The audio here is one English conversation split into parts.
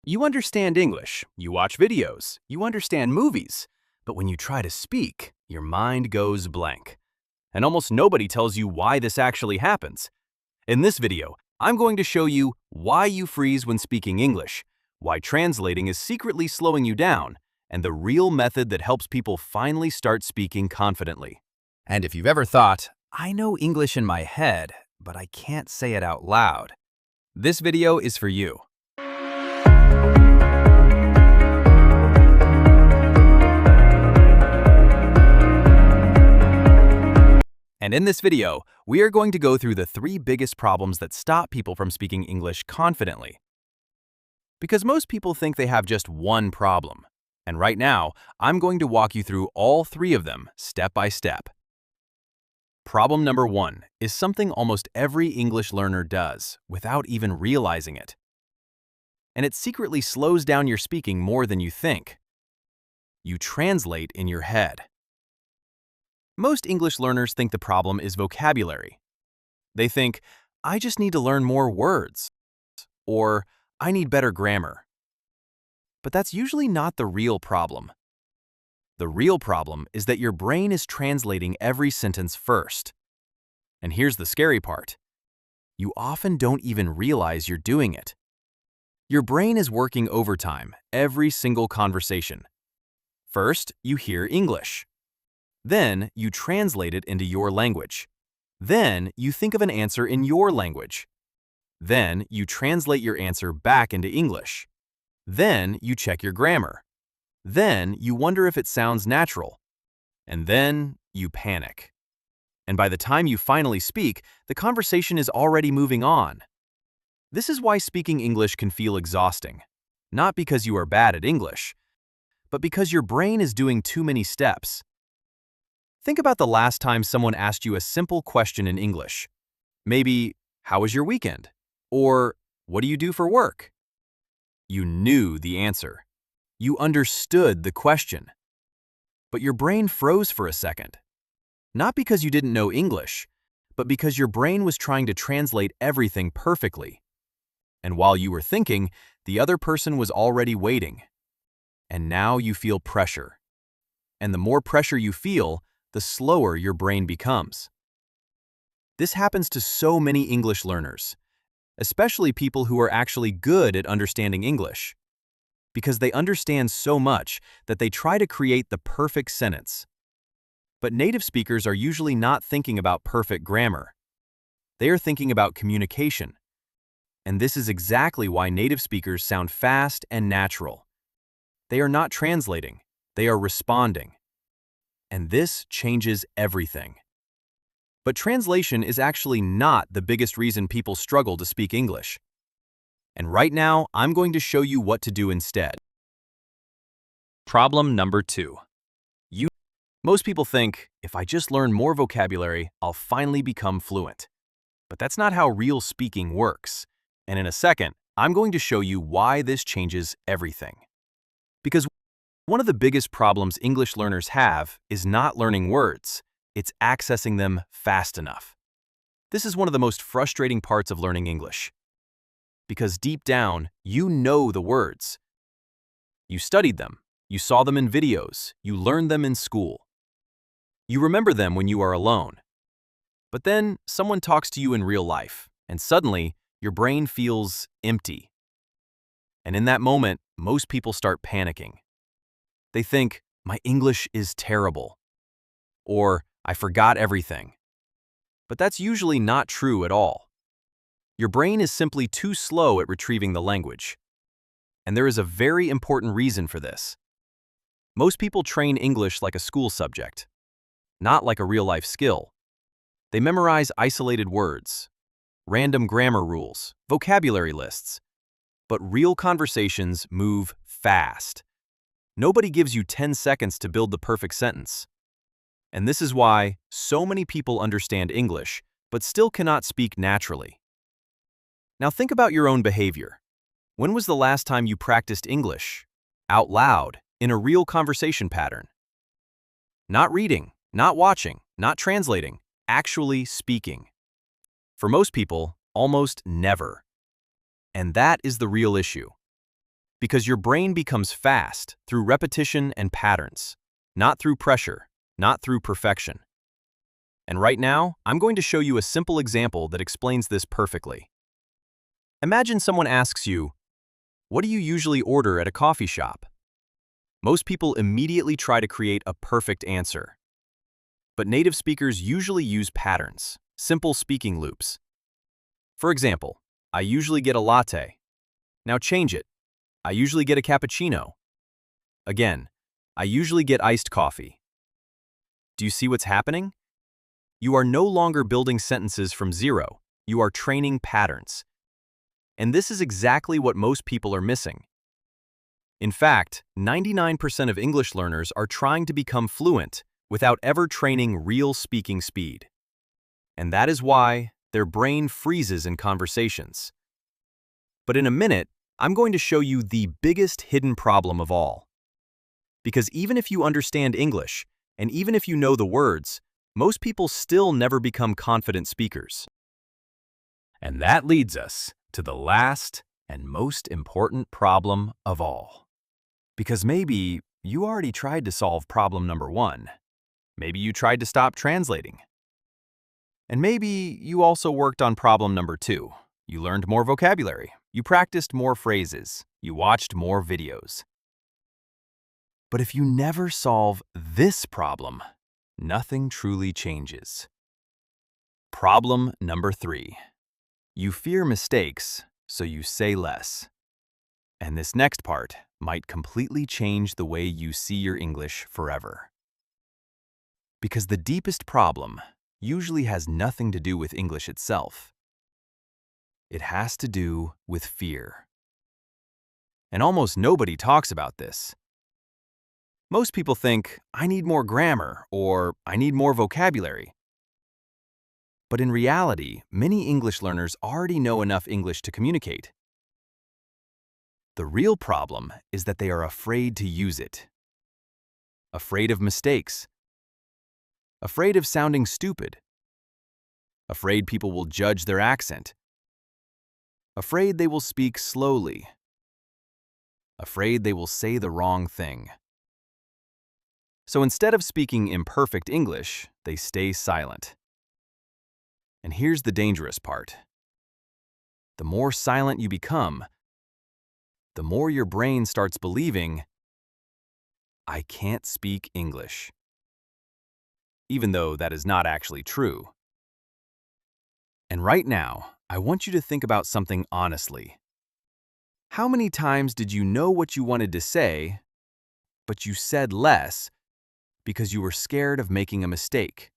You understand English, you watch videos, you understand movies, but when you try to speak, your mind goes blank. And almost nobody tells you why this actually happens. In this video, I'm going to show you why you freeze when speaking English, why translating is secretly slowing you down, and the real method that helps people finally start speaking confidently. And if you've ever thought, I know English in my head, but I can't say it out loud, this video is for you. And in this video, we are going to go through the 3 biggest problems that stop people from speaking English confidently. Because most people think they have just one problem. And right now, I'm going to walk you through all 3 of them step by step. Problem number 1 is something almost every English learner does without even realizing it. And it secretly slows down your speaking more than you think. You translate in your head. Most English learners think the problem is vocabulary. They think, I just need to learn more words, or I need better grammar. But that's usually not the real problem. The real problem is that your brain is translating every sentence first. And here's the scary part. You often don't even realize you're doing it. Your brain is working overtime every single conversation. First, you hear English. Then, you translate it into your language. Then, you think of an answer in your language. Then, you translate your answer back into English. Then, you check your grammar. Then, you wonder if it sounds natural. And then, you panic. And by the time you finally speak, the conversation is already moving on. This is why speaking English can feel exhausting. Not because you are bad at English, but because your brain is doing too many steps. Think about the last time someone asked you a simple question in English. Maybe, how was your weekend? Or, what do you do for work? You knew the answer. You understood the question. But your brain froze for a second. Not because you didn't know English, but because your brain was trying to translate everything perfectly. And while you were thinking, the other person was already waiting. And now you feel pressure. And the more pressure you feel, the slower your brain becomes. This happens to so many English learners, especially people who are actually good at understanding English, because they understand so much that they try to create the perfect sentence. But native speakers are usually not thinking about perfect grammar. They are thinking about communication. And this is exactly why native speakers sound fast and natural. They are not translating, they are responding. And this changes everything. But translation is actually not the biggest reason people struggle to speak English. And right now, I'm going to show you what to do instead. Problem number 2. Most people think, if I just learn more vocabulary, I'll finally become fluent. But that's not how real speaking works. And in a second, I'm going to show you why this changes everything. Because one of the biggest problems English learners have is not learning words, it's accessing them fast enough. This is one of the most frustrating parts of learning English. Because deep down, you know the words. You studied them, you saw them in videos, you learned them in school. You remember them when you are alone. But then someone talks to you in real life, and suddenly your brain feels empty. And in that moment, most people start panicking. They think, my English is terrible, or I forgot everything. But that's usually not true at all. Your brain is simply too slow at retrieving the language. And there is a very important reason for this. Most people train English like a school subject, not like a real-life skill. They memorize isolated words, random grammar rules, vocabulary lists. But real conversations move fast. Nobody gives you 10 seconds to build the perfect sentence. And this is why so many people understand English, but still cannot speak naturally. Now think about your own behavior. When was the last time you practiced English, out loud, in a real conversation pattern? Not reading, not watching, not translating, actually speaking. For most people, almost never. And that is the real issue. Because your brain becomes fast through repetition and patterns, not through pressure, not through perfection. And right now, I'm going to show you a simple example that explains this perfectly. Imagine someone asks you, "What do you usually order at a coffee shop?" Most people immediately try to create a perfect answer. But native speakers usually use patterns, simple speaking loops. For example, "I usually get a latte." Now change it. "I usually get a cappuccino." Again, "I usually get iced coffee." Do you see what's happening? You are no longer building sentences from zero. You are training patterns. And this is exactly what most people are missing. In fact, 99% of English learners are trying to become fluent without ever training real speaking speed. And that is why their brain freezes in conversations. But in a minute, I'm going to show you the biggest hidden problem of all. Because even if you understand English, and even if you know the words, most people still never become confident speakers. And that leads us to the last and most important problem of all. Because maybe you already tried to solve problem number 1. Maybe you tried to stop translating. And maybe you also worked on problem number 2. You learned more vocabulary. You practiced more phrases. You watched more videos. But if you never solve this problem, nothing truly changes. Problem number 3. You fear mistakes, so you say less. And this next part might completely change the way you see your English forever. Because the deepest problem usually has nothing to do with English itself. It has to do with fear. And almost nobody talks about this. Most people think, "I need more grammar," or "I need more vocabulary." But in reality, many English learners already know enough English to communicate. The real problem is that they are afraid to use it. Afraid of mistakes. Afraid of sounding stupid. Afraid people will judge their accent. Afraid they will speak slowly. Afraid they will say the wrong thing. So instead of speaking imperfect English, they stay silent. And here's the dangerous part. The more silent you become, the more your brain starts believing, "I can't speak English." Even though that is not actually true. And right now, I want you to think about something honestly. How many times did you know what you wanted to say, but you said less because you were scared of making a mistake?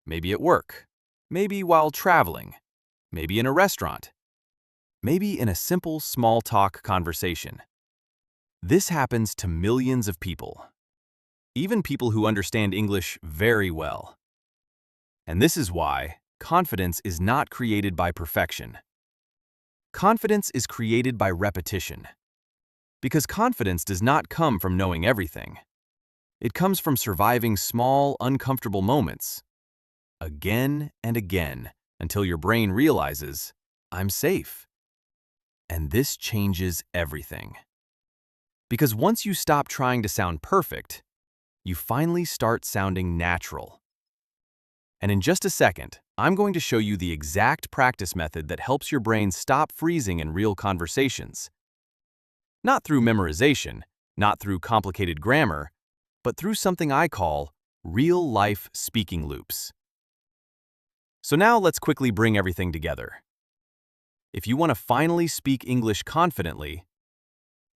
Maybe at work, maybe while traveling, maybe in a restaurant, maybe in a simple small talk conversation. This happens to millions of people, even people who understand English very well. And this is why confidence is not created by perfection. Confidence is created by repetition. Because confidence does not come from knowing everything. It comes from surviving small, uncomfortable moments, again and again, until your brain realizes, "I'm safe." And this changes everything. Because once you stop trying to sound perfect, you finally start sounding natural. And in just a second, I'm going to show you the exact practice method that helps your brain stop freezing in real conversations. Not through memorization, not through complicated grammar, but through something I call real-life speaking loops. So now let's quickly bring everything together. If you want to finally speak English confidently,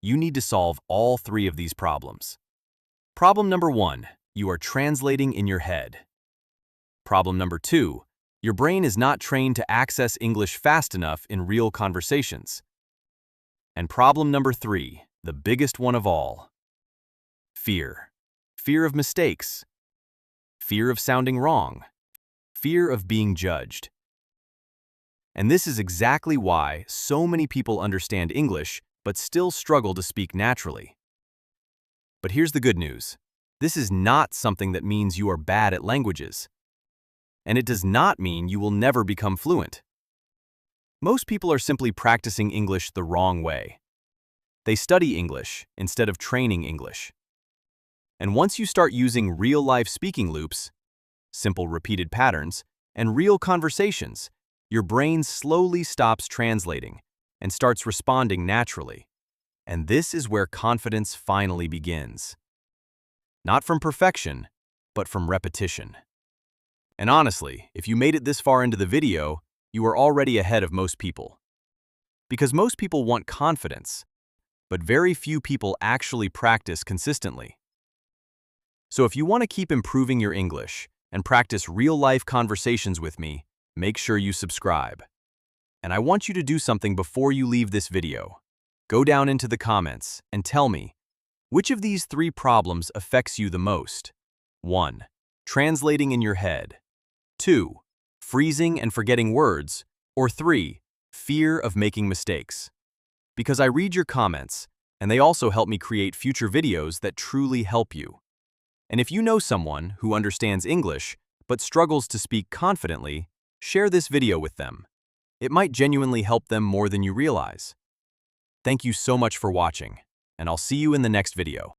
you need to solve all 3 of these problems. Problem number 1, you are translating in your head. Problem number 2, your brain is not trained to access English fast enough in real conversations. And problem number 3, the biggest one of all, fear. Fear of mistakes. Fear of sounding wrong. Fear of being judged. And this is exactly why so many people understand English but still struggle to speak naturally. But here's the good news. This is not something that means you are bad at languages. And it does not mean you will never become fluent. Most people are simply practicing English the wrong way. They study English instead of training English. And once you start using real-life speaking loops, simple repeated patterns, and real conversations, your brain slowly stops translating and starts responding naturally. And this is where confidence finally begins. Not from perfection, but from repetition. And honestly, if you made it this far into the video, you are already ahead of most people. Because most people want confidence, but very few people actually practice consistently. So if you want to keep improving your English and practice real-life conversations with me, make sure you subscribe. And I want you to do something before you leave this video. Go down into the comments and tell me, which of these 3 problems affects you the most? 1. Translating in your head. 2. Freezing and forgetting words. Or 3. Fear of making mistakes. Because I read your comments, and they also help me create future videos that truly help you. And if you know someone who understands English but struggles to speak confidently, share this video with them. It might genuinely help them more than you realize. Thank you so much for watching, and I'll see you in the next video.